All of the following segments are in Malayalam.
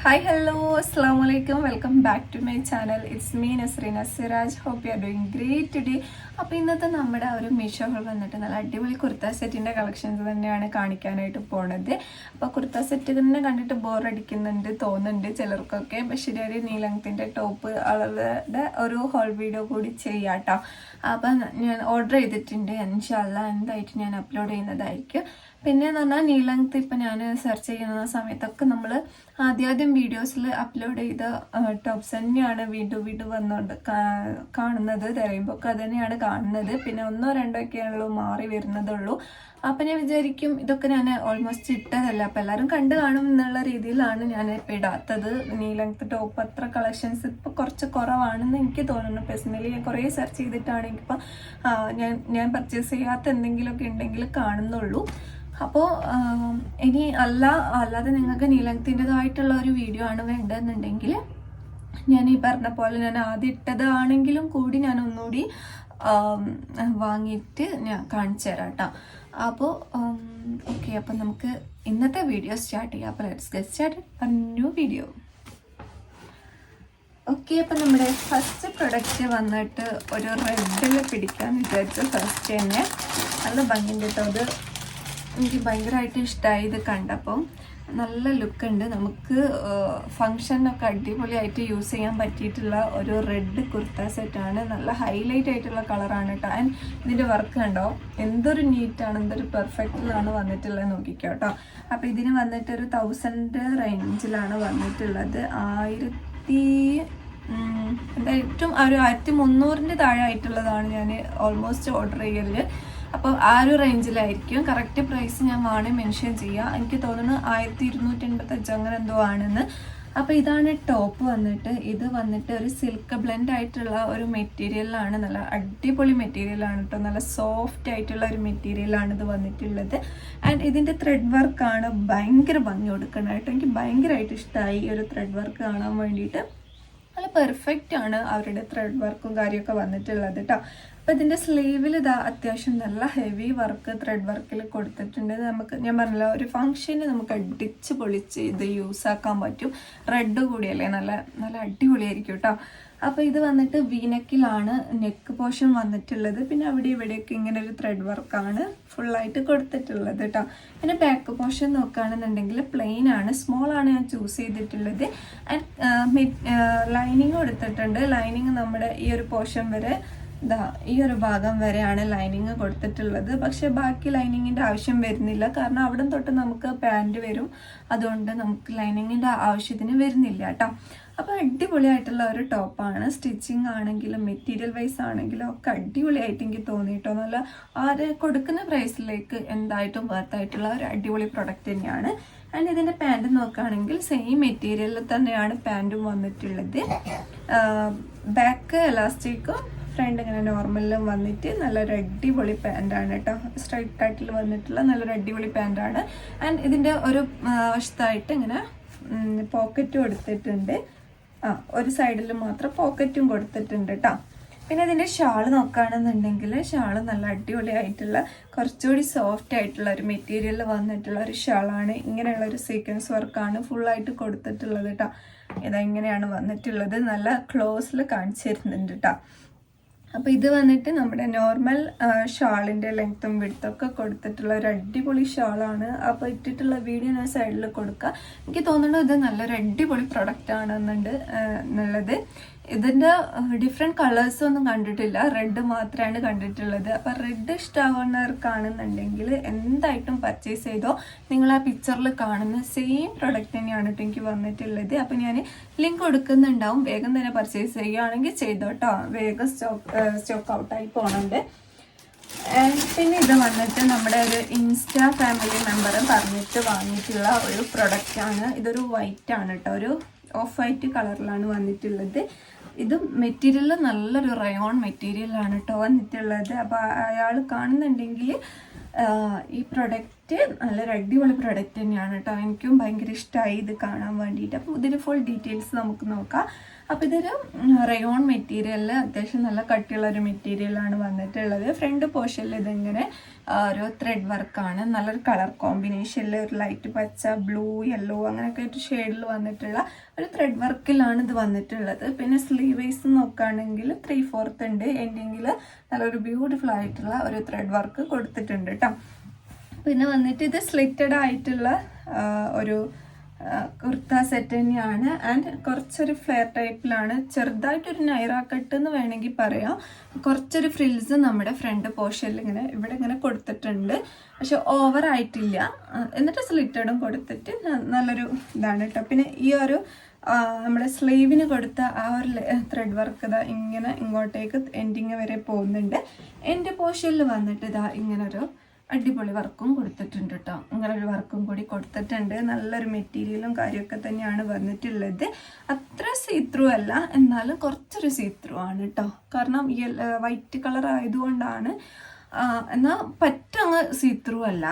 Hi, hello, assalamu alaikum. Welcome back to my channel. It's me Nasrina Siraj. Hope you are doing great today. അപ്പോൾ ഇന്നത്തെ നമ്മുടെ ഒരു മീഷോ ഹോൾ വന്നിട്ട് നല്ല അടിപൊളി കുർത്ത സെറ്റിൻ്റെ കളക്ഷൻസ് തന്നെയാണ് കാണിക്കാനായിട്ട് പോണത്. അപ്പോൾ കുർത്ത സെറ്റ് തന്നെ കണ്ടിട്ട് ബോറടിക്കുന്നുണ്ട് തോന്നുന്നുണ്ട് ചിലർക്കൊക്കെ. പക്ഷേ ഒരു നീ ലെങ്ത്തിൻ്റെ ടോപ്പ് അവരുടെ ഒരു ഹോൾ വീഡിയോ കൂടി ചെയ്യാട്ടോ. അപ്പം ഞാൻ ഓർഡർ ചെയ്തിട്ടുണ്ട്. ഇൻഷാല്ലാ എന്തായിട്ട് ഞാൻ അപ്ലോഡ് ചെയ്യുന്നതായിരിക്കും. പിന്നെ എന്ന് പറഞ്ഞാൽ നീ ലെങ്ത്ത് ഇപ്പം ഞാൻ സെർച്ച് ചെയ്യുന്ന സമയത്തൊക്കെ നമ്മൾ ആദ്യം വീഡിയോസിൽ അപ്ലോഡ് ചെയ്ത ടോപ്സ് തന്നെയാണ് വീണ്ടും വന്നുകൊണ്ട് കാണുന്നത്. തരുമ്പോൾ അത് തന്നെയാണ് കാണുന്നത്. പിന്നെ ഒന്നോ രണ്ടോ ഒക്കെയാണല്ലോ മാറി വരുന്നതുള്ളൂ. അപ്പം ഞാൻ വിചാരിക്കും ഇതൊക്കെ ഞാൻ ഓൾമോസ്റ്റ് ഇട്ടതല്ല, അപ്പം എല്ലാവരും കണ്ടു കാണും എന്നുള്ള രീതിയിലാണ് ഞാൻ ഇപ്പം ഇടാത്തത്. നീ ലെങ്ത്ത് ടോപ്പ് അത്ര കളക്ഷൻസ് ഇപ്പോൾ കുറച്ച് കുറവാണെന്ന് എനിക്ക് തോന്നുന്നു. പേഴ്സണലി ഞാൻ കുറേ സെർച്ച് ചെയ്തിട്ടാണ് എനിക്കിപ്പോൾ ഞാൻ പർച്ചേസ് ചെയ്യാത്ത എന്തെങ്കിലുമൊക്കെ ഉണ്ടെങ്കിൽ കാണുന്നുള്ളൂ. അപ്പോൾ ഇനി അല്ലാതെ നിങ്ങൾക്ക് നീ ലെങ്ത്തിൻ്റെതായിട്ടുള്ള ഒരു വീഡിയോ ആണ് വേണ്ടതെന്നുണ്ടെങ്കിൽ ഞാൻ ഈ പറഞ്ഞ പോലെ ഞാൻ ആദ്യം ഇട്ടതാണെങ്കിലും കൂടി ഞാൻ ഒന്നുകൂടി വാങ്ങിയിട്ട് ഞാൻ കാണിച്ചു തരാം കേട്ടോ. അപ്പോൾ ഓക്കെ, അപ്പം നമുക്ക് ഇന്നത്തെ വീഡിയോ സ്റ്റാർട്ട് ചെയ്യാം. അപ്പോൾ let's get started A new video. Okay, അപ്പം നമ്മുടെ ഫസ്റ്റ് പ്രൊഡക്റ്റ് വന്നിട്ട് ഒരു റെഡിൽ പിടിക്കാമെന്ന് വിചാരിച്ചു. ഫസ്റ്റ് തന്നെ നല്ല ഭംഗിയുണ്ട് കേട്ടോ. അത് എനിക്ക് ഭയങ്കരമായിട്ട് ഇഷ്ടമായി. ഇത് കണ്ടപ്പം നല്ല ലുക്കുണ്ട്. നമുക്ക് ഫങ്ഷനൊക്കെ അടിപൊളിയായിട്ട് യൂസ് ചെയ്യാൻ പറ്റിയിട്ടുള്ള ഒരു റെഡ് കുർത്ത സെറ്റാണ്. നല്ല ഹൈലൈറ്റ് ആയിട്ടുള്ള കളറാണ് കേട്ടോ. ആൻഡ് ഇതിൻ്റെ വർക്ക് കണ്ടോ, എന്തൊരു നീറ്റാണ്, എന്തൊരു പെർഫെക്റ്റിലാണ് വന്നിട്ടുള്ളത് നോക്കിക്കോ കേട്ടോ. അപ്പോൾ ഇതിന് വന്നിട്ട് ഒരു 1000 റേഞ്ചിലാണ് വന്നിട്ടുള്ളത്. എന്താ ഏറ്റവും ഒരു 1300 താഴെ ആയിട്ടുള്ളതാണ് ഞാൻ ഓൾമോസ്റ്റ് ഓർഡർ ചെയ്യൽ. അപ്പോൾ ആ ഒരു റേഞ്ചിലായിരിക്കും. കറക്റ്റ് പ്രൈസ് ഞാൻ വേണേൽ മെൻഷൻ ചെയ്യാം. എനിക്ക് തോന്നുന്നു 1285 അങ്ങനെ എന്തോ ആണെന്ന്. അപ്പോൾ ഇതാണ് ടോപ്പ് വന്നിട്ട്. ഇത് വന്നിട്ട് ഒരു സിൽക്ക് ബ്ലെൻഡ് ആയിട്ടുള്ള ഒരു മെറ്റീരിയലാണ്. നല്ല അടിപൊളി മെറ്റീരിയലാണ് കേട്ടോ. നല്ല സോഫ്റ്റ് ആയിട്ടുള്ള ഒരു മെറ്റീരിയലാണ് ഇത് വന്നിട്ടുള്ളത്. ആൻഡ് ഇതിൻ്റെ ത്രെഡ് വർക്കാണ് ഭയങ്കര ഭംഗി കൊടുക്കണം കേട്ടോ. എനിക്ക് ഭയങ്കരമായിട്ട് ഇഷ്ടമായി ഈ ഒരു ത്രെഡ് വർക്ക് കാണാൻ വേണ്ടിയിട്ട്. നല്ല പെർഫെക്റ്റ് ആണ് അവരുടെ ത്രെഡ് വർക്കും കാര്യമൊക്കെ വന്നിട്ടുള്ളത് കേട്ടോ. അപ്പോൾ ഇതിൻ്റെ സ്ലീവിൽ ഇതാ അത്യാവശ്യം നല്ല ഹെവി വർക്ക് ത്രെഡ് വർക്കിൽ കൊടുത്തിട്ടുണ്ട്. നമുക്ക് ഞാൻ പറഞ്ഞല്ലോ ഒരു ഫംഗ്ഷന് നമുക്ക് അടിച്ച് പൊളിച്ച് ഇത് യൂസ് ആക്കാൻ പറ്റും. റെഡ് കൂടിയല്ലേ, നല്ല നല്ല അടിപൊളിയായിരിക്കും കേട്ടോ. അപ്പോൾ ഇത് വന്നിട്ട് വീനക്കിലാണ് നെക്ക് പോർഷൻ വന്നിട്ടുള്ളത്. പിന്നെ അവിടെ ഇവിടെയൊക്കെ ഇങ്ങനെ ഒരു ത്രെഡ് വർക്കാണ് ഫുള്ളായിട്ട് കൊടുത്തിട്ടുള്ളത് കേട്ടോ. പിന്നെ ബാക്ക് പോർഷൻ നോക്കുകയാണെന്നുണ്ടെങ്കിൽ പ്ലെയിൻ ആണ്, സ്മോൾ ആണ് ഞാൻ ചൂസ് ചെയ്തിട്ടുള്ളത്. ആൻഡ് ലൈനിങ് കൊടുത്തിട്ടുണ്ട്. ലൈനിങ് നമ്മുടെ ഈ ഒരു പോർഷൻ വരെ ഈ ഒരു ഭാഗം വരെയാണ് ലൈനിങ് കൊടുത്തിട്ടുള്ളത്. പക്ഷെ ബാക്കി ലൈനിങ്ങിൻ്റെ ആവശ്യം വരുന്നില്ല, കാരണം അവിടെ തൊട്ട് നമുക്ക് പാൻറ് വരും. അതുകൊണ്ട് നമുക്ക് ലൈനിങ്ങിൻ്റെ ആവശ്യത്തിന് വരുന്നില്ല കേട്ടോ. അപ്പോൾ അടിപൊളിയായിട്ടുള്ള ഒരു ടോപ്പാണ്. സ്റ്റിച്ചിങ് ആണെങ്കിലും മെറ്റീരിയൽ വൈസ് ആണെങ്കിലും ഒക്കെ അടിപൊളിയായിട്ട് എനിക്ക് തോന്നിയിട്ടോ. നല്ല ആര് കൊടുക്കുന്ന പ്രൈസിലേക്ക് എന്തായിട്ടും വർത്തായിട്ടുള്ള ഒരു അടിപൊളി പ്രൊഡക്റ്റ് തന്നെയാണ്. ആൻഡ് ഇതിൻ്റെ പാൻറ് നോക്കുകയാണെങ്കിൽ സെയിം മെറ്റീരിയലിൽ തന്നെയാണ് പാൻറ്റും വന്നിട്ടുള്ളത്. ബാക്ക് എലാസ്റ്റിക്കും ഫ്രണ്ട് ഇങ്ങനെ നോർമലിലും വന്നിട്ട് നല്ലൊരു അടിപൊളി പാൻറ്റാണ് കേട്ടോ. സ്ട്രൈറ്റ് കട്ടിൽ വന്നിട്ടുള്ള നല്ലൊരു അടിപൊളി പാൻറ്റാണ്. ആൻഡ് ഇതിൻ്റെ ഒരു വശത്തായിട്ട് ഇങ്ങനെ പോക്കറ്റും കൊടുത്തിട്ടുണ്ട്. ഒരു സൈഡിൽ മാത്രം പോക്കറ്റും കൊടുത്തിട്ടുണ്ട് കേട്ടോ. പിന്നെ ഇതിൻ്റെ ഷാള് നോക്കുകയാണെന്നുണ്ടെങ്കിൽ ഷാള് നല്ല അടിപൊളിയായിട്ടുള്ള കുറച്ചുകൂടി സോഫ്റ്റ് ആയിട്ടുള്ള ഒരു മെറ്റീരിയൽ വന്നിട്ടുള്ള ഒരു ഷാളാണ്. ഇങ്ങനെയുള്ള ഒരു സീക്വൻസ് വർക്കാണ് ഫുള്ളായിട്ട് കൊടുത്തിട്ടുള്ളത് കേട്ടോ. ഇതെങ്ങനെയാണ് വന്നിട്ടുള്ളത് നല്ല ക്ലോസിൽ കാണിച്ചു തരുന്നുണ്ട് കേട്ടോ. അപ്പോൾ ഇത് വന്നിട്ട് നമ്മുടെ നോർമൽ ഷാളിൻ്റെ ലെങ്ത്തും വിഡ്ത്തൊക്കെ കൊടുത്തിട്ടുള്ള ഒരു അടിപൊളി ഷാളാണ്. അപ്പോൾ ഇട്ടിട്ടുള്ള വീഡിയോ ഞാൻ സൈഡിൽ കൊടുക്കുക. എനിക്ക് തോന്നുന്നത് ഇത് നല്ലൊരു അടിപൊളി പ്രൊഡക്റ്റ് ആണെന്നുള്ളത്. ഇതിൻ്റെ ഡിഫറെൻറ്റ് കളേഴ്സ് ഒന്നും കണ്ടിട്ടില്ല, റെഡ് മാത്രമാണ് കണ്ടിട്ടുള്ളത്. അപ്പോൾ റെഡ് ഇഷ്ടമാവുന്നവർക്കാണെന്നുണ്ടെങ്കിൽ എന്തായിട്ടും പർച്ചേസ് ചെയ്തോ. നിങ്ങൾ ആ പിക്ചറിൽ കാണുന്ന സെയിം പ്രൊഡക്റ്റ് തന്നെയാണ് കേട്ടോ എനിക്ക് വന്നിട്ടുള്ളത്. അപ്പോൾ ഞാൻ ലിങ്ക് കൊടുക്കുന്നുണ്ടാവും, വേഗം തന്നെ പർച്ചേസ് ചെയ്യുകയാണെങ്കിൽ ചെയ്തോ കേട്ടോ. വേഗം സ്റ്റോക്ക് ഔട്ടായി പോകുന്നുണ്ട്. പിന്നെ ഇത് വന്നിട്ട് നമ്മുടെ ഒരു ഇൻസ്റ്റാ ഫാമിലി മെമ്പർ പറഞ്ഞിട്ട് വാങ്ങിയിട്ടുള്ള ഒരു പ്രൊഡക്റ്റാണ്. ഇതൊരു വൈറ്റ് ആണ് കേട്ടോ, ഒരു ഓഫ് വൈറ്റ് കളറിലാണ് വന്നിട്ടുള്ളത്. ഇത് മെറ്റീരിയൽ നല്ലൊരു റയോൺ മെറ്റീരിയലാണ് കേട്ടോ വന്നിട്ടുള്ളത്. അപ്പോൾ അയാൾ കാണുന്നുണ്ടെങ്കിൽ ഈ പ്രൊഡക്റ്റ് നല്ലൊരു അടിപൊളി പ്രൊഡക്റ്റ് തന്നെയാണ് കേട്ടോ. എനിക്കും ഭയങ്കര ഇഷ്ടമായി ഇത് കാണാൻ വേണ്ടിയിട്ട്. അപ്പോൾ ഇതിൻ്റെ ഫുൾ ഡീറ്റെയിൽസ് നമുക്ക് നോക്കാം. അപ്പോൾ ഇതൊരു റയോൺ മെറ്റീരിയലിൽ അത്യാവശ്യം നല്ല കട്ടിയുള്ള ഒരു മെറ്റീരിയലാണ് വന്നിട്ടുള്ളത്. ഫ്രണ്ട് പോർഷനിൽ ഇതിങ്ങനെ ഒരു ത്രെഡ് വർക്കാണ്, നല്ലൊരു കളർ കോമ്പിനേഷനിൽ ഒരു ലൈറ്റ് പച്ച, ബ്ലൂ, യെല്ലോ അങ്ങനെയൊക്കെ ഒരു ഷെയ്ഡിൽ വന്നിട്ടുള്ള ഒരു ത്രെഡ് വർക്കിലാണ് ഇത് വന്നിട്ടുള്ളത്. പിന്നെ സ്ലീവ് വൈസ് നോക്കുകയാണെങ്കിൽ 3/4 ഉണ്ട്, എൻഡിങ്ങിൽ നല്ലൊരു ബ്യൂട്ടിഫുൾ ആയിട്ടുള്ള ഒരു ത്രെഡ് വർക്ക് കൊടുത്തിട്ടുണ്ട് കേട്ടോ. പിന്നെ വന്നിട്ട് ഇത് സ്ലിറ്റഡ് ആയിട്ടുള്ള ഒരു കുർത്ത സെറ്റ് തന്നെയാണ്. ആൻഡ് കുറച്ചൊരു ഫ്ലെയർ ടൈപ്പിലാണ്, ചെറുതായിട്ടൊരു നൈറ കട്ട് എന്ന് വേണമെങ്കിൽ പറയാം. കുറച്ചൊരു ഫ്രിൽസ് നമ്മുടെ ഫ്രണ്ട് പോർഷനിൽ ഇവിടെ ഇങ്ങനെ കൊടുത്തിട്ടുണ്ട്, പക്ഷെ ഓവർ ആയിട്ടില്ല. എന്നിട്ട് സ്ലിറ്റഡും കൊടുത്തിട്ട് നല്ലൊരു ഇതാണ് കേട്ടോ. പിന്നെ ഈ ഒരു നമ്മുടെ സ്ലീവിന് കൊടുത്ത ആ ഒരു ത്രെഡ് വർക്ക് ഇതാ ഇങ്ങനെ ഇങ്ങോട്ടേക്ക് എൻഡിങ് വരെ പോകുന്നുണ്ട്. എൻ്റെ പോർഷനിൽ വന്നിട്ട് ഇതാ ഇങ്ങനൊരു അടിപൊളി വർക്കും കൊടുത്തിട്ടുണ്ട് കേട്ടോ. അങ്ങനെ ഒരു വർക്കും കൂടി കൊടുത്തിട്ടുണ്ട്. നല്ലൊരു മെറ്റീരിയലും കാര്യമൊക്കെ തന്നെയാണ് വന്നിട്ടുള്ളത്. അത്ര സീത്രൂ അല്ല, എന്നാലും കുറച്ചൊരു സീത്രൂ ആണ് കേട്ടോ. കാരണം ഈ വൈറ്റ് കളർ ആയതുകൊണ്ടാണ്, എന്നാൽ പറ്റങ്ങ് സീത്രൂ അല്ല.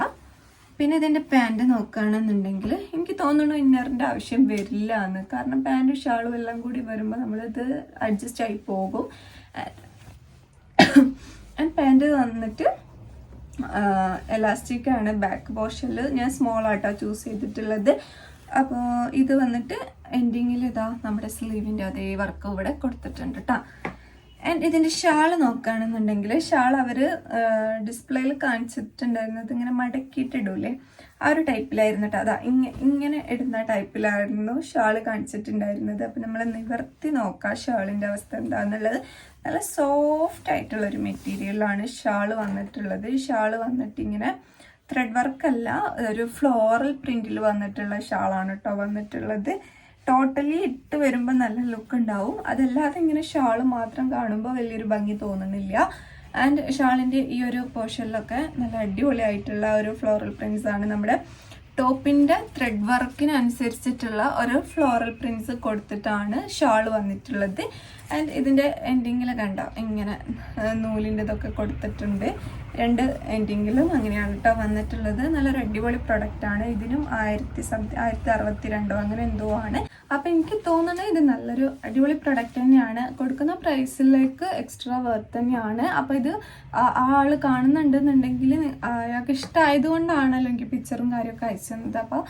പിന്നെ ഇതിൻ്റെ പാൻറ് നോക്കുകയാണെന്നുണ്ടെങ്കിൽ എനിക്ക് തോന്നുന്നു ഇന്നറിൻ്റെ ആവശ്യം വരില്ല എന്ന്. കാരണം പാൻറ്റും ഷാളും എല്ലാം കൂടി വരുമ്പോൾ നമ്മളിത് അഡ്ജസ്റ്റ് ആയി പോകും. ആൻഡ് പാൻറ് വന്നിട്ട് എലാസ്റ്റിക് ആണ്. ബാക്ക് പോർഷനിൽ ഞാൻ സ്മോൾ ആയിട്ടോ ചൂസ് ചെയ്തിട്ടുള്ളത്. അപ്പോൾ ഇത് വന്നിട്ട് എൻഡിങ്ങിൽ ഇതാ നമ്മുടെ സ്ലീവിൻ്റെ അതേ വർക്ക് ഇവിടെ കൊടുത്തിട്ടുണ്ട് കേട്ടോ. ആൻഡ് ഇതിൻ്റെ ഷാൾ നോക്കുകയാണെന്നുണ്ടെങ്കിൽ ഷാൾ അവർ ഡിസ്പ്ലേയിൽ കാണിച്ചിട്ടുണ്ടായിരുന്നത് ഇങ്ങനെ മടക്കിയിട്ടിടൂലേ, ആ ഒരു ടൈപ്പിലായിരുന്നു കേട്ടോ. അതാ ഇങ്ങനെ ഇടുന്ന ടൈപ്പിലായിരുന്നു ഷാൾ കാണിച്ചിട്ടുണ്ടായിരുന്നത്. അപ്പം നമ്മൾ നിവർത്തി നോക്കാം ഷാളിൻ്റെ അവസ്ഥ എന്താണെന്നുള്ളത്. നല്ല സോഫ്റ്റ് ആയിട്ടുള്ളൊരു മെറ്റീരിയലാണ് ഷാൾ വന്നിട്ടുള്ളത്. ഷാൾ വന്നിട്ട് ഇങ്ങനെ ത്രെഡ് വർക്കല്ല, ഒരു ഫ്ലോറൽ പ്രിൻറ്റിൽ വന്നിട്ടുള്ള ഷാളാണ് കേട്ടോ വന്നിട്ടുള്ളത്. ടോട്ടലി ഇട്ട് വരുമ്പോൾ നല്ല ലുക്ക് ഉണ്ടാവും. അതല്ലാതെ ഇങ്ങനെ ഷാൾ മാത്രം കാണുമ്പോൾ വലിയൊരു ഭംഗി തോന്നുന്നില്ല. ആൻഡ് ഷാളിൻ്റെ ഈ ഒരു പോർഷനിലൊക്കെ നല്ല അടിപൊളിയായിട്ടുള്ള ഒരു ഫ്ലോറൽ പ്രിൻസ് ആണ്. നമ്മുടെ ടോപ്പിൻ്റെ ത്രെഡ് വർക്കിനനുസരിച്ചിട്ടുള്ള ഒരു ഫ്ലോറൽ പ്രിൻസ് കൊടുത്തിട്ടാണ് ഷാൾ വന്നിട്ടുള്ളത്. ആൻഡ് ഇതിൻ്റെ എൻഡിങ്ങിൽ കണ്ടോ ഇങ്ങനെ നൂലിൻ്റെ ഇതൊക്കെ കൊടുത്തിട്ടുണ്ട്. രണ്ട് എൻഡിങ്ങിലും അങ്ങനെയാണ് കേട്ടോ വന്നിട്ടുള്ളത്. നല്ലൊരു അടിപൊളി പ്രൊഡക്റ്റാണ്. ഇതിനും 1062 അങ്ങനെ എന്തോ ആണ്. അപ്പം എനിക്ക് തോന്നുന്നത് ഇത് നല്ലൊരു അടിപൊളി പ്രൊഡക്റ്റ് തന്നെയാണ്. കൊടുക്കുന്ന പ്രൈസിലേക്ക് എക്സ്ട്രാ വർത്ത് തന്നെയാണ്. അപ്പോൾ ഇത് ആൾ കാണുന്നുണ്ടെന്നുണ്ടെങ്കിൽ അയാൾക്ക് ഇഷ്ടമായതുകൊണ്ടാണല്ലോ എനിക്ക് പിക്ചറും കാര്യമൊക്കെ അയച്ചത്. അപ്പോൾ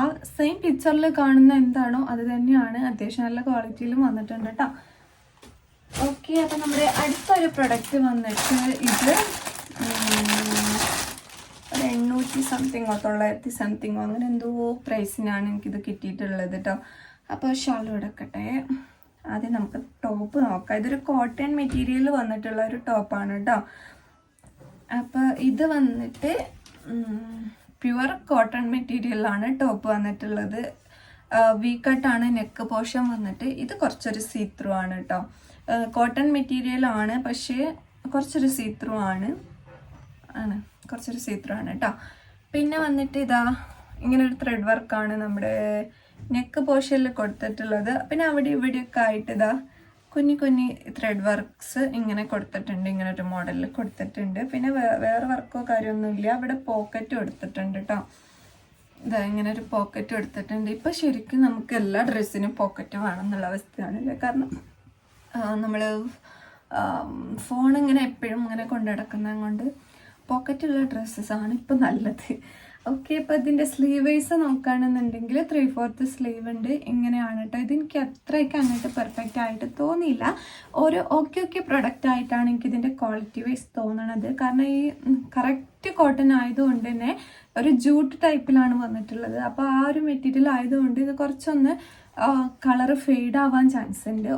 ആ സെയിം പിക്ചറിൽ കാണുന്ന എന്താണോ അത് തന്നെയാണ്. അത്യാവശ്യം നല്ല ക്വാളിറ്റിയിലും വന്നിട്ടുണ്ട് കേട്ടോ. ഓക്കെ, അപ്പം നമ്മുടെ അടുത്തൊരു പ്രൊഡക്റ്റ് വന്നിട്ട് ഇത് 800 സംതിങ്ങോ 900 സംതിങ്ങോ അങ്ങനെ എന്തോ പ്രൈസിനാണ് എനിക്കിത് കിട്ടിയിട്ടുള്ളത് കേട്ടോ. അപ്പോൾ ഷാൾ എടുക്കട്ടെ. ആദ്യം നമുക്ക് ടോപ്പ് നോക്കാം. ഇതൊരു കോട്ടൺ മെറ്റീരിയൽ വന്നിട്ടുള്ള ഒരു ടോപ്പാണ് കേട്ടോ. അപ്പോൾ ഇത് വന്നിട്ട് പ്യുവർ കോട്ടൺ മെറ്റീരിയലാണ് ടോപ്പ് വന്നിട്ടുള്ളത്. വി കട്ടാണ് നെക്ക് പോർഷൻ വന്നിട്ട്. ഇത് കുറച്ചൊരു സീത്രൂ ആണ് കേട്ടോ. കോട്ടൺ മെറ്റീരിയൽ ആണ്, പക്ഷേ കുറച്ചൊരു സീത്രൂ ആണ് കുറച്ചൊരു സീത്രൂ ആണ് കേട്ടോ. പിന്നെ വന്നിട്ട് ഇതാ ഇങ്ങനൊരു ത്രെഡ് വർക്കാണ് നമ്മുടെ നെക്ക് പോർഷനിൽ കൊടുത്തിട്ടുള്ളത്. പിന്നെ അവിടെ ഇവിടെയൊക്കെ ആയിട്ട് ഇതാ കുഞ്ഞി ത്രെഡ് വർക്ക്സ് ഇങ്ങനെ കൊടുത്തിട്ടുണ്ട്. ഇങ്ങനെ ഒരു മോഡലിൽ കൊടുത്തിട്ടുണ്ട്. പിന്നെ വേറെ വർക്കോ കാര്യമൊന്നുമില്ല. അവിടെ പോക്കറ്റ് കൊടുത്തിട്ടുണ്ട് കേട്ടോ. ഇതാ ഇങ്ങനെ ഒരു പോക്കറ്റ് കൊടുത്തിട്ടുണ്ട്. ഇപ്പം ശരിക്കും നമുക്ക് എല്ലാ ഡ്രസ്സിനും പോക്കറ്റ് വേണം എന്നുള്ള അവസ്ഥയാണല്ലേ. കാരണം നമ്മൾ ഫോൺ ഇങ്ങനെ എപ്പോഴും ഇങ്ങനെ കൊണ്ടു നടക്കുന്നത് കൊണ്ട് പോക്കറ്റുള്ള ഡ്രസ്സസാണ് ഇപ്പം നല്ലത്. ഓക്കെ, അപ്പോൾ ഇതിൻ്റെ സ്ലീവ് വൈസ് നോക്കുകയാണെന്നുണ്ടെങ്കിൽ 3/4 സ്ലീവ് ഉണ്ട്. ഇങ്ങനെയാണ് കേട്ടോ. ഇതെനിക്ക് അത്രയ്ക്ക് അങ്ങോട്ട് പെർഫെക്റ്റ് ആയിട്ട് തോന്നിയില്ല. ഒരു ഓക്കെ പ്രൊഡക്റ്റ് ആയിട്ടാണ് എനിക്കിതിൻ്റെ ക്വാളിറ്റി വൈസ് തോന്നണത്. കാരണം ഈ കറക്റ്റ് കോട്ടൺ ആയതുകൊണ്ട് തന്നെ ഒരു ജൂട്ട് ടൈപ്പിലാണ് വന്നിട്ടുള്ളത്. അപ്പോൾ ആ ഒരു മെറ്റീരിയൽ ആയതുകൊണ്ട് ഇത് കുറച്ചൊന്ന് കളറ് ഫെയ്ഡ് ആവാൻ ചാൻസ് ഉണ്ട്.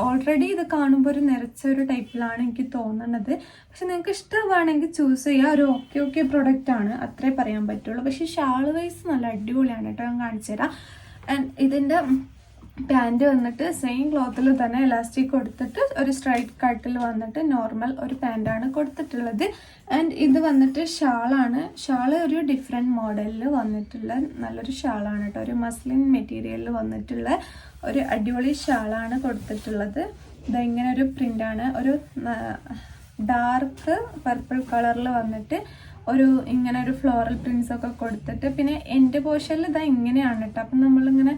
ഓൾറെഡി ഇത് കാണുമ്പോൾ ഒരു നിറച്ച ഒരു ടൈപ്പിലാണ് എനിക്ക് തോന്നുന്നത്. പക്ഷെ നിങ്ങൾക്ക് ഇഷ്ടമാണെങ്കിൽ ചൂസ് ചെയ്യുക. ഒരു ഓക്കെ പ്രൊഡക്റ്റ് ആണ്, അത്രേ പറയാൻ പറ്റുള്ളൂ. പക്ഷേ ഷാൾ വൈസ് നല്ല അടിപൊളിയാണ് കേട്ടോ. ഞാൻ കാണിച്ചു തരാം. ആൻഡ് ഇതിൻ്റെ പാൻറ് വന്നിട്ട് സെയിം ക്ലോത്തിൽ തന്നെ എലാസ്റ്റിക് കൊടുത്തിട്ട് ഒരു സ്ട്രൈറ്റ് കട്ടിൽ വന്നിട്ട് നോർമൽ ഒരു പാൻറ്റാണ് കൊടുത്തിട്ടുള്ളത്. ആൻഡ് ഇത് വന്നിട്ട് ഷാളാണ്. ഷാള് ഒരു ഡിഫറെൻറ്റ് മോഡലിൽ വന്നിട്ടുള്ള നല്ലൊരു ഷാളാണ് കേട്ടോ. ഒരു മസ്ലിൻ മെറ്റീരിയലിൽ വന്നിട്ടുള്ള ഒരു അടിപൊളി ഷാളാണ് കൊടുത്തിട്ടുള്ളത്. ഇങ്ങനെ ഒരു പ്രിൻ്റാണ്. ഒരു ഡാർക്ക് പർപ്പിൾ കളറിൽ വന്നിട്ട് ഒരു ഇങ്ങനെ ഒരു ഫ്ലോറൽ പ്രിന്റ്സ് ഒക്കെ കൊടുത്തിട്ട്, പിന്നെ എൻ്റെ പോർഷനിൽ ഇതാ ഇങ്ങനെയാണ് കേട്ടോ. അപ്പം നമ്മളിങ്ങനെ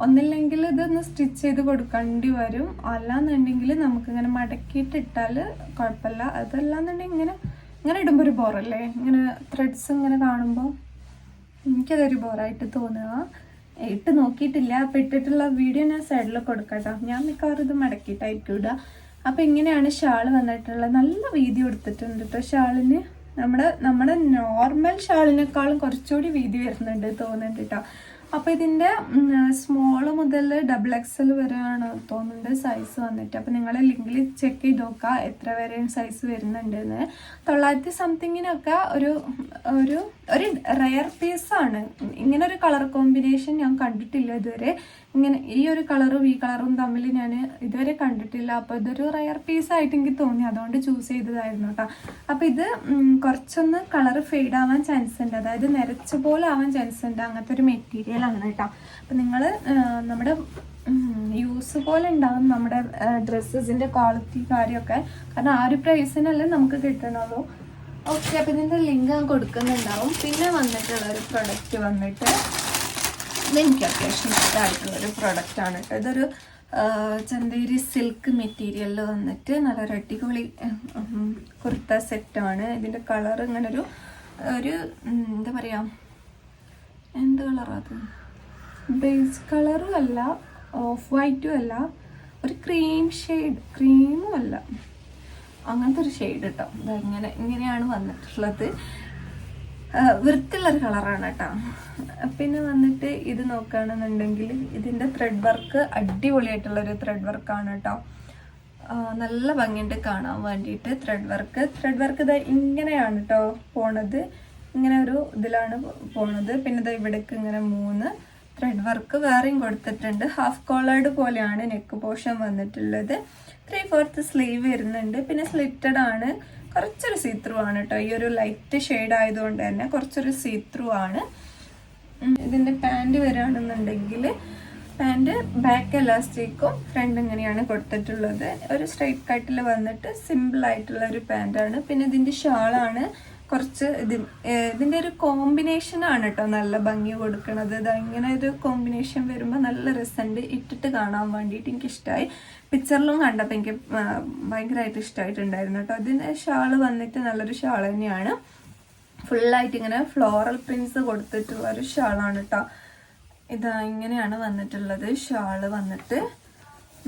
ഒന്നില്ലെങ്കിൽ ഇതൊന്ന് സ്റ്റിച്ച് ചെയ്ത് കൊടുക്കേണ്ടി വരും, അല്ലാന്നുണ്ടെങ്കിൽ നമുക്കിങ്ങനെ മടക്കിയിട്ട് ഇട്ടാൽ കുഴപ്പമില്ല. അതല്ലാന്നുണ്ടെങ്കിൽ ഇങ്ങനെ ഇടുമ്പോൾ ഒരു ബോറല്ലേ, ഇങ്ങനെ ത്രെഡ്സ് ഇങ്ങനെ കാണുമ്പോൾ എനിക്കതൊരു ബോറായിട്ട് തോന്നുക. ഇട്ട് നോക്കിയിട്ടില്ല. അപ്പം ഇട്ടിട്ടുള്ള വീഡിയോ ഞാൻ സൈഡിൽ കൊടുക്കാം കേട്ടോ. ഞാൻ മിക്കവാറും ഇത് മടക്കിയിട്ടായിരിക്കും ഇടുക. അപ്പം ഇങ്ങനെയാണ് ഷാൾ വന്നിട്ടുള്ളത്. നല്ല വീതി കൊടുത്തിട്ടുണ്ട് കേട്ടോ ഷാളിന്. നമ്മുടെ നോർമൽ ഷാളിനേക്കാളും കുറച്ചുകൂടി വീതി വരുന്നുണ്ട് തോന്നുന്നുണ്ട് കേട്ടോ. അപ്പോൾ ഇതിൻ്റെ സ്മോള് മുതൽ XXL വരെയാണ് തോന്നുന്നുണ്ട് സൈസ് വന്നിട്ട്. അപ്പോൾ നിങ്ങൾ ലിങ്കിൽ ചെക്ക് ചെയ്ത് നോക്കുക എത്ര വരെ സൈസ് വരുന്നുണ്ടെന്ന്. 900 സംതിങ്ങിനൊക്കെ ഒരു റെയർ പീസാണ്. ഇങ്ങനെ ഒരു കളർ കോമ്പിനേഷൻ ഞാൻ കണ്ടിട്ടില്ല ഇതുവരെ. ഇങ്ങനെ ഈ ഒരു കളറും ഈ കളറും തമ്മിൽ ഞാൻ ഇതുവരെ കണ്ടിട്ടില്ല. അപ്പോൾ ഇതൊരു റെയർ പീസായിട്ട് എനിക്ക് തോന്നി, അതുകൊണ്ട് ചൂസ് ചെയ്തതായിരുന്നു കേട്ടോ. അപ്പോൾ ഇത് കുറച്ചൊന്ന് കളർ ഫെയ്ഡ് ആവാൻ ചാൻസ് ഉണ്ട്, അതായത് നിരച്ച പോലെ ആവാൻ ചാൻസ് ഉണ്ട്. അങ്ങനത്തെ ഒരു മെറ്റീരിയൽ ആണ് കേട്ടോ. അപ്പം നിങ്ങൾ നമ്മുടെ യൂസ് പോലെ ഉണ്ടാകും നമ്മുടെ ഡ്രസ്സസിൻ്റെ ക്വാളിറ്റി കാര്യമൊക്കെ. കാരണം ആ ഒരു പ്രൈസിനല്ലേ നമുക്ക് കിട്ടണുള്ളൂ. ഓക്കെ, അപ്പം ഇതിൻ്റെ ലിങ്ക് ഞാൻ കൊടുക്കുന്നുണ്ടാവും. പിന്നെ വന്നിട്ടുള്ള ഒരു പ്രൊഡക്റ്റ് വന്നിട്ട് ഇതെനിക്ക് അത്യാവശ്യം ഇഷ്ടമായിട്ടുള്ളൊരു പ്രൊഡക്റ്റാണ് കേട്ടോ. ഇതൊരു ചന്തേരി സിൽക്ക് മെറ്റീരിയലിൽ വന്നിട്ട് നല്ലൊരു അടിപൊളി കുർത്ത സെറ്റാണ്. ഇതിൻ്റെ കളർ ഇങ്ങനെ ഒരു എന്താ പറയുക, എന്ത് കളറാത്, ബേസ് കളറും അല്ല ഓഫ് വൈറ്റും അല്ല, ഒരു ക്രീം ഷെയ്ഡ്, ക്രീമും അല്ല, അങ്ങനത്തെ ഒരു ഷെയ്ഡ് കേട്ടോ. ഇങ്ങനെയാണ് വന്നിട്ടുള്ളത്. വൃത്തിയുള്ളൊരു കളറാണ് കേട്ടോ. പിന്നെ വന്നിട്ട് ഇത് നോക്കുകയാണെന്നുണ്ടെങ്കിൽ ഇതിൻ്റെ ത്രെഡ് വർക്ക് അടിപൊളിയായിട്ടുള്ളൊരു ത്രെഡ് വർക്കാണ് കേട്ടോ. നല്ല ഭംഗിയുണ്ട് കാണാൻ വേണ്ടിയിട്ട്. ത്രെഡ് വർക്ക് ഇത് ഇങ്ങനെയാണ് കേട്ടോ പോണത്. ഇങ്ങനെ ഒരു ഇതിലാണ് പോണത്. പിന്നെ ഇത് ഇവിടേക്ക് ഇങ്ങനെ 3 ത്രെഡ് വർക്ക് വേറെയും കൊടുത്തിട്ടുണ്ട്. ഹാഫ് കോളേർഡ് പോലെയാണ് നെക്ക് പോർഷൻ വന്നിട്ടുള്ളത്. 3/4 സ്ലീവ് വരുന്നുണ്ട്. പിന്നെ സ്ലിറ്റഡ് ആണ്, കുറച്ചൊരു സീത്രൂ ആണ് കേട്ടോ. ഈ ഒരു ലൈറ്റ് ഷെയ്ഡ് ആയതുകൊണ്ട് തന്നെ കുറച്ചൊരു സീത്രൂ ആണ്. ഇതിൻ്റെ പാൻറ് വരികയാണെന്നുണ്ടെങ്കിൽ പാൻറ് ബാക്ക് എലാസ്റ്റിക്കും ഫ്രണ്ട് ഇങ്ങനെയാണ് കൊടുത്തിട്ടുള്ളത്. ഒരു സ്ട്രൈറ്റ് കട്ടിൽ വന്നിട്ട് സിമ്പിൾ ആയിട്ടുള്ള ഒരു പാൻറ്റാണ്. പിന്നെ ഇതിൻ്റെ ഷാളാണ് കുറച്ച് ഇതിൻ്റെ ഒരു കോമ്പിനേഷനാണ് കേട്ടോ നല്ല ഭംഗി കൊടുക്കുന്നത്. ഇങ്ങനെ ഒരു കോമ്പിനേഷൻ വരുമ്പോൾ നല്ല രസമുണ്ട്, ഇട്ടിട്ട് കാണാൻ വേണ്ടിയിട്ട് എനിക്കിഷ്ടമായി. പിക്ചറിലും കണ്ടപ്പോൾ എനിക്ക് ഭയങ്കരമായിട്ട് ഇഷ്ടമായിട്ടുണ്ടായിരുന്നു കേട്ടോ. അതിൻ്റെ ഷാള് വന്നിട്ട് നല്ലൊരു ഷാൾ തന്നെയാണ്. ഫുള്ളായിട്ട് ഇങ്ങനെ ഫ്ലോറൽ പ്രിൻസ് കൊടുത്തിട്ടുള്ള ഒരു ഷാളാണ് കേട്ടോ. ഇങ്ങനെയാണ് വന്നിട്ടുള്ളത്. ഷാള് വന്നിട്ട്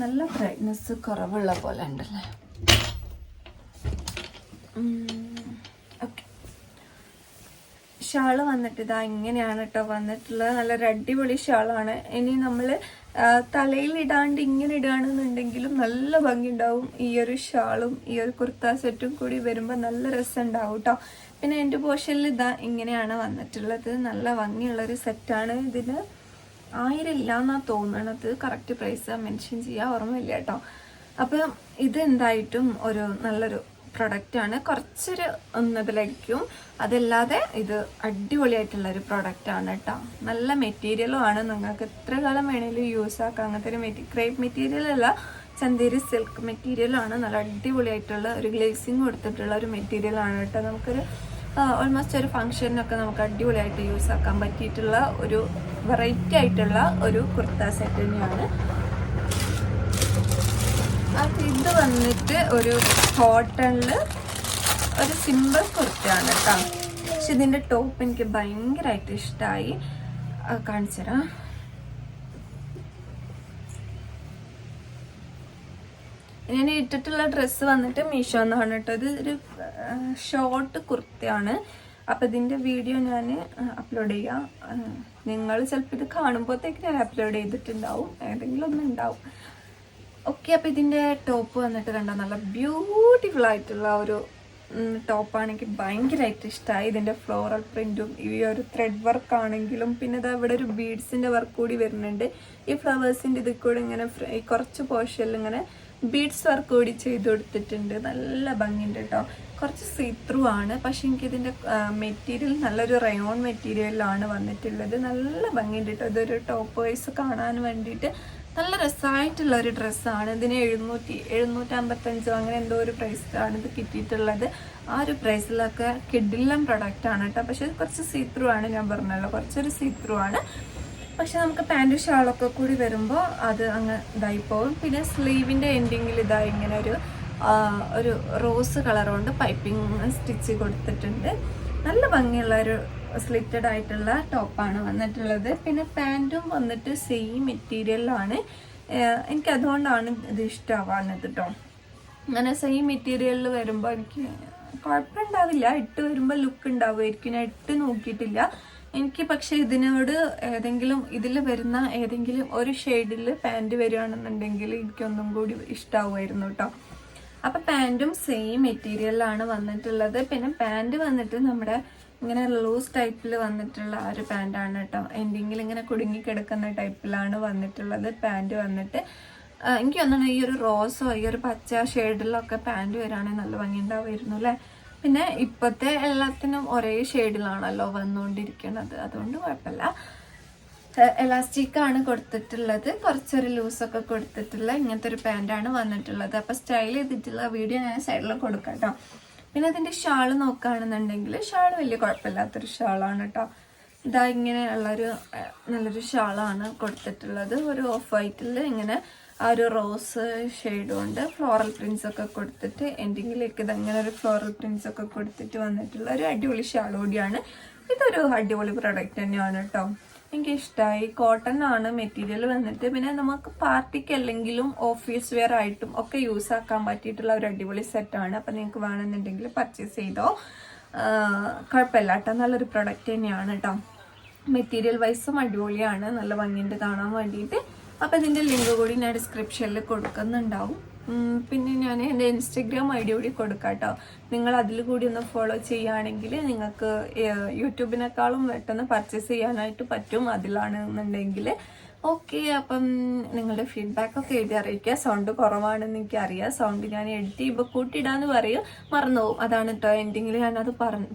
നല്ല ബ്രൈറ്റ്നെസ് കുറവുള്ള പോലെ ഉണ്ടല്ലേ. ഓക്കെ, ഷാള് വന്നിട്ട് ഇങ്ങനെയാണ് കേട്ടോ വന്നിട്ടുള്ളത്. നല്ലൊരു അടിപൊളി ഷാളാണ്. ഇനി നമ്മൾ തലയിൽ ഇടാണ്ട് ഇങ്ങനെ ഇടുകയാണെന്നുണ്ടെങ്കിലും നല്ല ഭംഗി ഉണ്ടാവും. ഈ ഒരു ഷാളും ഈ ഒരു കുർത്ത സെറ്റും കൂടി വരുമ്പോൾ നല്ല രസം ഉണ്ടാവും കേട്ടോ. പിന്നെ എൻ്റെ പോർഷനിൽ ഇങ്ങനെയാണ് വന്നിട്ടുള്ളത്. നല്ല ഭംഗിയുള്ളൊരു സെറ്റാണ്. ഇതിന് 1000 ഇല്ലാന്നാണ് തോന്നണത്. കറക്റ്റ് പ്രൈസ് മെൻഷൻ ചെയ്യാൻ ഓർമ്മയില്ല കേട്ടോ. അപ്പം ഇത് എന്തായിട്ടും ഒരു നല്ലൊരു പ്രൊഡക്റ്റാണ്. കുറച്ചൊരു ഒന്നതിലേക്കും, അതല്ലാതെ ഇത് അടിപൊളിയായിട്ടുള്ളൊരു പ്രൊഡക്റ്റാണ് കേട്ടോ. നല്ല മെറ്റീരിയലും ആണ്. നിങ്ങൾക്ക് എത്ര കാലം വേണമെങ്കിലും യൂസ് ആക്കാം. അങ്ങനത്തെ ഒരു ക്രേപ്പ് മെറ്റീരിയൽ അല്ല, ചന്തേരി സിൽക്ക് മെറ്റീരിയലാണ്. നല്ല അടിപൊളിയായിട്ടുള്ള ഒരു ഗ്ലേസിങ് കൊടുത്തിട്ടുള്ള ഒരു മെറ്റീരിയലാണ് കേട്ടോ. നമുക്കൊരു ഓൾമോസ്റ്റ് ഒരു ഫംഗ്ഷനൊക്കെ നമുക്ക് അടിപൊളിയായിട്ട് യൂസ് ആക്കാൻ പറ്റിയിട്ടുള്ള ഒരു വെറൈറ്റി ആയിട്ടുള്ള ഒരു കുർത്ത സെറ്റ് തന്നെയാണ്. അപ്പം ഇത് വന്നിട്ട് ഒരു കോട്ടണിൽ ഒരു സിമ്പിൾ കുർത്തയാണ് കേട്ടോ. പക്ഷെ ഇതിൻ്റെ ടോപ്പ് എനിക്ക് ഭയങ്കരമായിട്ട് ഇഷ്ടമായി. കാണിച്ചു തരാം. ഞാൻ ഇട്ടിട്ടുള്ള ഡ്രസ്സ് വന്നിട്ട് മീഷോ എന്നാണ് കേട്ടോ. ഇത് ഒരു ഷോർട്ട് കുർത്തയാണ്. അപ്പം ഇതിൻ്റെ വീഡിയോ ഞാൻ അപ്ലോഡ് ചെയ്യാം. നിങ്ങൾ ചിലപ്പോൾ ഇത് കാണുമ്പോഴത്തേക്ക് ഞാൻ അപ്ലോഡ് ചെയ്തിട്ടുണ്ടാവും, ഏതെങ്കിലും ഒന്നും ഉണ്ടാവും. ഓക്കെ, അപ്പം ഇതിൻ്റെ ടോപ്പ് വന്നിട്ട് കണ്ടോ, നല്ല ബ്യൂട്ടിഫുൾ ആയിട്ടുള്ള ഒരു ടോപ്പാണ്. എനിക്ക് ഭയങ്കരമായിട്ട് ഇഷ്ടമായി. ഇതിൻ്റെ ഫ്ലോറൽ പ്രിൻറ്റും ഈ ഒരു ത്രെഡ് വർക്ക് ആണെങ്കിലും, പിന്നെ ഇത് ഇവിടെ ഒരു ബീഡ്സിൻ്റെ വർക്ക് കൂടി വരുന്നുണ്ട്. ഈ ഫ്ലവേഴ്സിൻ്റെ ഇതിൽ കൂടെ ഇങ്ങനെ കുറച്ച് പോർഷനിൽ ഇങ്ങനെ ബീഡ്സ് വർക്ക് കൂടി ചെയ്ത് കൊടുത്തിട്ടുണ്ട്. നല്ല ഭംഗിയുണ്ട് കേട്ടോ. കുറച്ച് സീത്രൂ ആണ്, പക്ഷെ എനിക്കിതിൻ്റെ മെറ്റീരിയൽ നല്ലൊരു റയോൺ മെറ്റീരിയലാണ് വന്നിട്ടുള്ളത്. നല്ല ഭംഗിയുണ്ട് കേട്ടോ. ഇതൊരു ടോപ്പ് വൈസ് കാണാൻ വേണ്ടിയിട്ട് നല്ല രസമായിട്ടുള്ള ഒരു ഡ്രസ്സാണ്. ഇതിന് 755 അങ്ങനെ എന്തോ ഒരു പ്രൈസാണ് ഇത് കിട്ടിയിട്ടുള്ളത്. ആ ഒരു പ്രൈസിലൊക്കെ കിഡിലം പ്രൊഡക്റ്റാണ് കേട്ടോ. പക്ഷെ കുറച്ച് സീത്രൂ ആണ്, ഞാൻ പറഞ്ഞല്ലോ കുറച്ചൊരു സീത്രൂ ആണ്. പക്ഷെ നമുക്ക് പാൻറ് ഷാളൊക്കെ കൂടി വരുമ്പോൾ അത് അങ്ങ് ഇതായി പോകും. പിന്നെ സ്ലീവിൻ്റെ എൻഡിങ്ങിൽ ഇതായി ഇങ്ങനെ ഒരു റോസ് കളർ കൊണ്ട് പൈപ്പിംഗ് സ്റ്റിച്ച് കൊടുത്തിട്ടുണ്ട്. നല്ല ഭംഗിയുള്ള ഒരു സ്ലിറ്റഡ് ആയിട്ടുള്ള ടോപ്പാണ് വന്നിട്ടുള്ളത്. പിന്നെ പാൻറ്റും വന്നിട്ട് സെയിം മെറ്റീരിയലാണ്. എനിക്ക് അതുകൊണ്ടാണ് ഇത് ഇഷ്ടമാവുന്നത് കേട്ടോ. അങ്ങനെ സെയിം മെറ്റീരിയലിൽ വരുമ്പോൾ എനിക്ക് കുഴപ്പമുണ്ടാവില്ല, ഇട്ട് വരുമ്പോൾ ലുക്ക് ഉണ്ടാവുമായിരിക്കും. ഞാൻ ഇട്ട് നോക്കിയിട്ടില്ല എനിക്ക്. പക്ഷെ ഇതിനോട് ഏതെങ്കിലും ഇതിൽ വരുന്ന ഏതെങ്കിലും ഒരു ഷെയ്ഡിൽ പാൻറ് വരികയാണെന്നുണ്ടെങ്കിൽ എനിക്കൊന്നും കൂടി ഇഷ്ടമാവുമായിരുന്നു കേട്ടോ. അപ്പം പാൻറ്റും സെയിം മെറ്റീരിയലാണ് വന്നിട്ടുള്ളത്. പിന്നെ പാൻറ് വന്നിട്ട് നമ്മുടെ ഇങ്ങനെ ലൂസ് ടൈപ്പിൽ വന്നിട്ടുള്ള ആ ഒരു പാൻറ്റാണ് കേട്ടോ. എൻഡിങ്ങിൽ ഇങ്ങനെ കുടുങ്ങിക്കിടക്കുന്ന ടൈപ്പിലാണ് വന്നിട്ടുള്ളത് പാൻറ് വന്നിട്ട്. എനിക്ക് തോന്നുന്നു ഈ ഒരു റോസോ ഈ ഒരു പച്ച ഷെയ്ഡിലൊക്കെ പാൻറ് വരികയാണെങ്കിൽ നല്ല ഭംഗി ഉണ്ടാവുമായിരുന്നു അല്ലേ. പിന്നെ ഇപ്പോഴത്തെ എല്ലാത്തിനും ഒരേ ഷെയ്ഡിലാണല്ലോ വന്നുകൊണ്ടിരിക്കുന്നത്, അതുകൊണ്ട് കുഴപ്പമില്ല. എലാസ്റ്റിക്കാണ് കൊടുത്തിട്ടുള്ളത്, കുറച്ചൊരു ലൂസൊക്കെ കൊടുത്തിട്ടുള്ള ഇങ്ങനത്തെ ഒരു പാൻറ്റാണ് വന്നിട്ടുള്ളത്. അപ്പോൾ സ്റ്റൈൽ ചെയ്തിട്ടുള്ള വീഡിയോ ഞാൻ സൈഡിൽ കൊടുക്കാം കേട്ടോ. പിന്നെ അതിൻ്റെ ഷാള് നോക്കുകയാണെന്നുണ്ടെങ്കിൽ ഷാള് വലിയ കുഴപ്പമില്ലാത്തൊരു ഷാളാണ് കേട്ടോ. ഇതാ ഇങ്ങനെയുള്ളൊരു നല്ലൊരു ഷാളാണ് കൊടുത്തിട്ടുള്ളത്. ഒരു ഓഫ് വൈറ്റിൽ ഇങ്ങനെ ആ ഒരു റോസ് ഷെയ്ഡ് കൊണ്ട് ഫ്ലോറൽ പ്രിൻസ് ഒക്കെ കൊടുത്തിട്ട് എൻഡിങ്ങിലേക്ക് ഇതങ്ങനെ ഒരു ഫ്ലോറൽ പ്രിൻസ് ഒക്കെ കൊടുത്തിട്ട് വന്നിട്ടുള്ള ഒരു അടിപൊളി ഷാൾ കൂടിയാണ്. ഇതൊരു അടിപൊളി പ്രൊഡക്റ്റ് തന്നെയാണ് കേട്ടോ. എനിക്ക് ഇഷ്ടമായി. കോട്ടൺ ആണ് മെറ്റീരിയൽ വന്നിട്ട്. പിന്നെ നമുക്ക് പാർട്ടിക്ക് അല്ലെങ്കിലും ഓഫീസ് വെയർ ആയിട്ടും ഒക്കെ യൂസ് ആക്കാൻ പറ്റിയിട്ടുള്ള ഒരു അടിപൊളി സെറ്റാണ്. അപ്പം നിങ്ങൾക്ക് വേണമെന്നുണ്ടെങ്കിൽ പർച്ചേസ് ചെയ്തോ, കുഴപ്പമില്ല കേട്ടോ. നല്ലൊരു പ്രൊഡക്റ്റ് തന്നെയാണ് കേട്ടോ. മെറ്റീരിയൽ വൈസും അടിപൊളിയാണ്, നല്ല ഭംഗിയുണ്ട് കാണാൻ വേണ്ടിയിട്ട്. അപ്പം ഇതിൻ്റെ ലിങ്ക് കൂടി ഞാൻ ഡിസ്ക്രിപ്ഷനിൽ കൊടുക്കുന്നുണ്ടാവും. പിന്നെ ഞാൻ എൻ്റെ ഇൻസ്റ്റഗ്രാം ഐ ഡി കൂടി കൊടുക്കാം കേട്ടോ. നിങ്ങൾ അതിൽ കൂടി ഒന്ന് ഫോളോ ചെയ്യുകയാണെങ്കിൽ നിങ്ങൾക്ക് യൂട്യൂബിനേക്കാളും പെട്ടെന്ന് പർച്ചേസ് ചെയ്യാനായിട്ട് പറ്റും അതിലാണെന്നുണ്ടെങ്കിൽ. ഓക്കെ, അപ്പം നിങ്ങളുടെ ഫീഡ്ബാക്കൊക്കെ എഴുതി അറിയിക്കുക. സൗണ്ട് കുറവാണെന്ന് എനിക്കറിയാം. സൗണ്ട് ഞാൻ എഡിറ്റ് ചെയ്യുമ്പോൾ കൂട്ടിയിടാന്ന് പറയും, മറന്നുപോകും. അതാണ് കേട്ടോ എൻഡിങ്ങിൽ ഞാനത്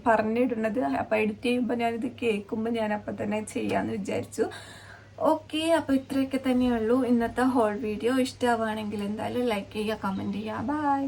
പറഞ്ഞിടുന്നത്. അപ്പോൾ എഡിറ്റ് ചെയ്യുമ്പോൾ ഞാനിത് കേൾക്കുമ്പോൾ ഞാൻ അപ്പം തന്നെ ചെയ്യാമെന്ന് വിചാരിച്ചു. ഓക്കെ, അപ്പോൾ ഇത്രയൊക്കെ തന്നെയുള്ളൂ ഇന്നത്തെ ഹോൾ വീഡിയോ. ഇഷ്ടമാവുകയാണെങ്കിൽ എന്തായാലും ലൈക്ക് ചെയ്യുക, കമൻറ്റ് ചെയ്യുക. ബൈ.